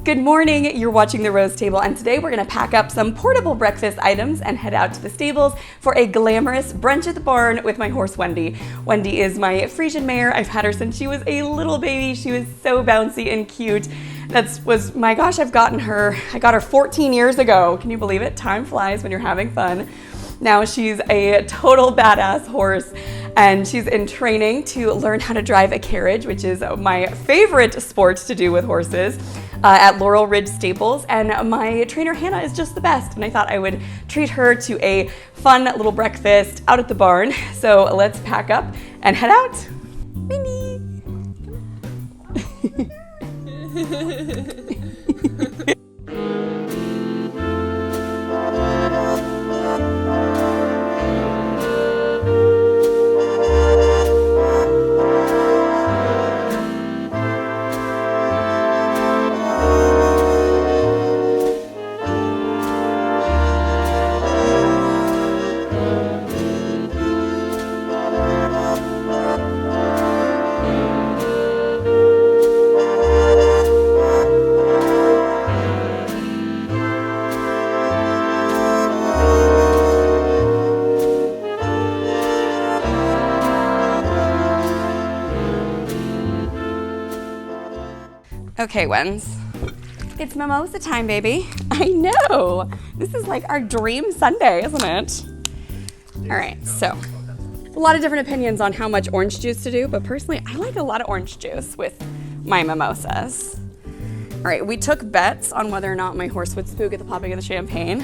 Good morning, you're watching The Rose Table, and today we're gonna pack up some portable breakfast items and head out to the stables for a glamorous brunch at the barn with my horse, Wendy. Wendy is my Friesian mare. I've had her since she was a little baby. She was so bouncy and cute. My gosh, I got her 14 years ago. Can you believe it? Time flies when you're having fun. Now she's a total badass horse, and she's in training to learn how to drive a carriage, which is my favorite sport to do with horses, at Laurel Ridge Stables. And my trainer Hannah is just the best, and I thought I would treat her to a fun little breakfast out at the barn. So let's pack up and head out. Minnie! Okay, Wens, it's mimosa time, baby. I know. This is like our dream Sunday, isn't it? All right, so a lot of different opinions on how much orange juice to do, but personally, I like a lot of orange juice with my mimosas. All right, we took bets on whether or not my horse would spook at the popping of the champagne,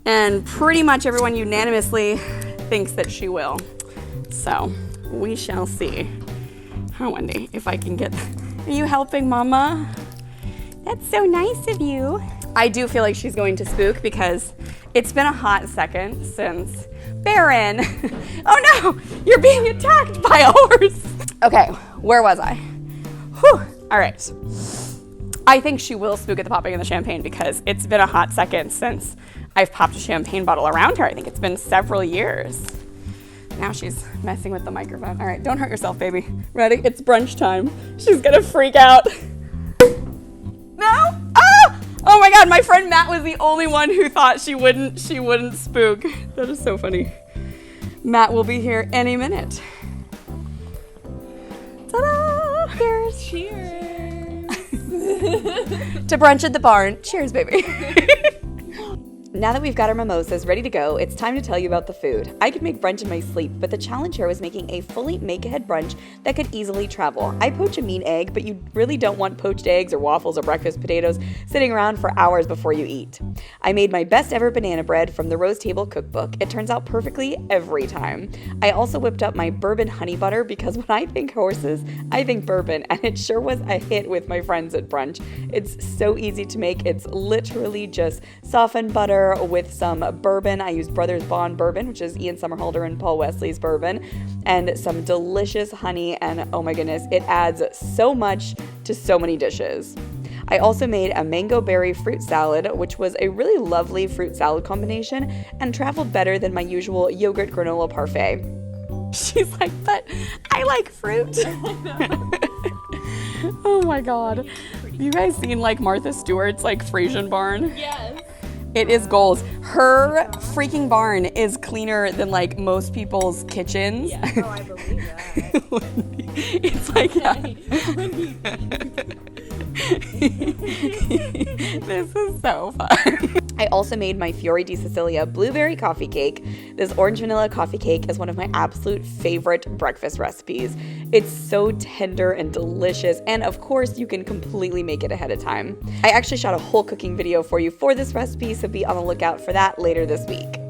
and pretty much everyone unanimously thinks that she will. So we shall see. Oh, Wendy, if I can get... Are you helping, Mama? That's so nice of you. I do feel like she's going to spook because it's been a hot second since Baron. Oh no, you're being attacked by a horse. Okay, where was I? Whew, all right. I think she will spook at the popping of the champagne because it's been a hot second since I've popped a champagne bottle around her. I think it's been several years. Now she's messing with the microphone. All right, don't hurt yourself, baby. Ready? It's brunch time. She's gonna freak out. No? Ah! Oh my God, my friend Matt was the only one who thought she wouldn't spook. That is so funny. Matt will be here any minute. Ta-da! Cheers. Cheers. To brunch at the barn. Cheers, baby. Now that we've got our mimosas ready to go, it's time to tell you about the food. I could make brunch in my sleep, but the challenge here was making a fully make-ahead brunch that could easily travel. I poach a mean egg, but you really don't want poached eggs or waffles or breakfast potatoes sitting around for hours before you eat. I made my best ever banana bread from the Rose Table Cookbook. It turns out perfectly every time. I also whipped up my Burbon honey butter because when I think horses, I think bourbon, and it sure was a hit with my friends at brunch. It's so easy to make. It's literally just softened butter with some bourbon. I used Brothers Bond bourbon, which is Ian Somerhalder and Paul Wesley's bourbon, and some delicious honey, and oh my goodness, it adds so much to so many dishes. I also made a mango berry fruit salad, which was a really lovely fruit salad combination and traveled better than my usual yogurt granola parfait. She's like, but I like fruit. Oh my God. You guys seen like Martha Stewart's like Friesian barn? Yes. It is goals. Her freaking barn is cleaner than like most people's kitchens. Yeah, oh, I believe that. It's like This is so fun. I also made my Fiori di Sicilia blueberry coffee cake. This orange vanilla coffee cake is one of my absolute favorite breakfast recipes. It's so tender and delicious, and of course you can completely make it ahead of time. I actually shot a whole cooking video for you for this recipe, so be on the lookout for that later this week.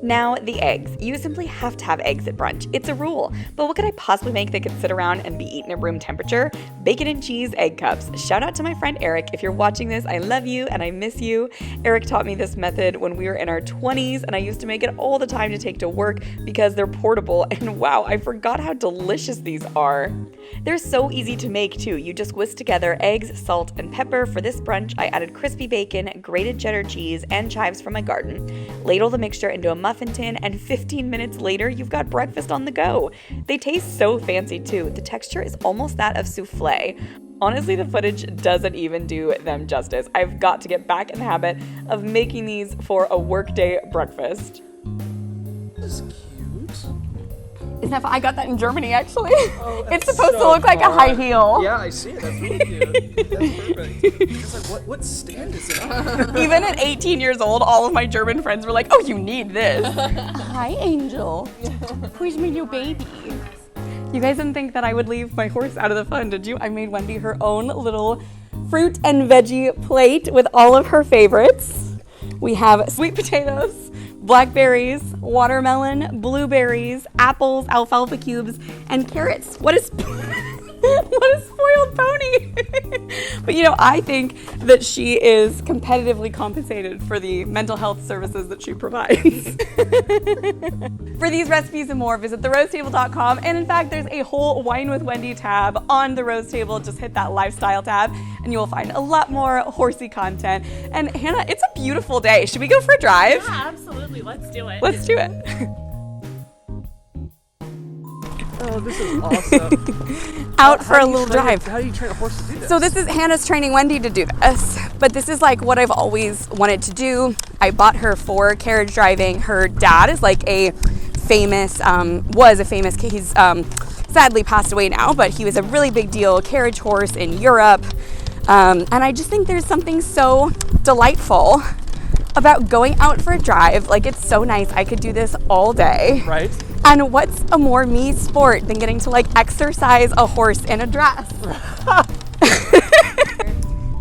Now, the eggs. You simply have to have eggs at brunch. It's a rule. But what could I possibly make that could sit around and be eaten at room temperature? Bacon and cheese egg cups. Shout out to my friend Eric. If you're watching this, I love you and I miss you. Eric taught me this method when we were in our 20s, and I used to make it all the time to take to work because they're portable, and wow, I forgot how delicious these are. They're so easy to make too. You just whisk together eggs, salt, and pepper. For this brunch, I added crispy bacon, grated cheddar cheese, and chives from my garden. Ladle the mixture into a muffin tin, and 15 minutes later, you've got breakfast on the go. They taste so fancy too. The texture is almost that of souffle. Honestly, the footage doesn't even do them justice. I've got to get back in the habit of making these for a workday breakfast. This is cute. Isn't that fun? I got that in Germany, actually. Oh, It's that's supposed to so look like a fun. high heel. Yeah, I see it. That's really cute. That's perfect. It's like, what stand is it on? Even at 18 years old, all of my German friends were like, oh, you need this. Hi, Angel. Who's my new baby? You guys didn't think that I would leave my horse out of the fun, did you? I made Wendy her own little fruit and veggie plate with all of her favorites. We have sweet potatoes, blackberries, watermelon, blueberries, apples, alfalfa cubes, and carrots. What is what a spoiled pony. But you know, I think that she is competitively compensated for the mental health services that she provides. For these recipes and more, visit therostable.com. And in fact, there's a whole Wine with Wendy tab on the Rose Table. Just hit that lifestyle tab and you will find a lot more horsey content. And Hannah, it's a beautiful day. Should we go for a drive? Yeah, absolutely. Let's do it. Let's do it. Oh, this is awesome. Out for a little drive. How do you train a horse to do this? So this is Hannah's training Wendy to do this, but this is like what I've always wanted to do. I bought her for Carriage Driving. Her dad is like a famous, he's sadly passed away now, but he was a really big deal carriage horse in Europe. And I just think there's something so delightful about going out for a drive. Like, it's so nice. I could do this all day. Right? And what's a more me sport than getting to like exercise a horse in a dress?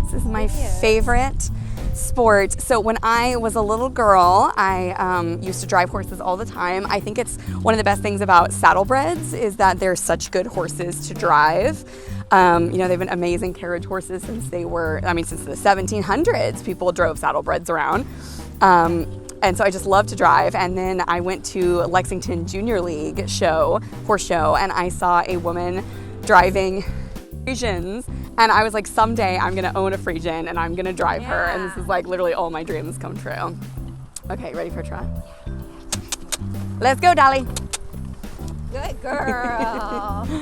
This is my favorite sport. So when I was a little girl, I used to drive horses all the time. I think it's one of the best things about saddlebreds is that they're such good horses to drive. You know, they've been amazing carriage horses since the 1700s. People drove saddlebreds around. And so I just love to drive. And then I went to Lexington Junior League horse show, and I saw a woman driving Friesians. And I was like, someday I'm gonna own a Friesian and I'm gonna drive her. And this is like literally all my dreams come true. Okay, ready for a try? Let's go, Dolly. Good girl.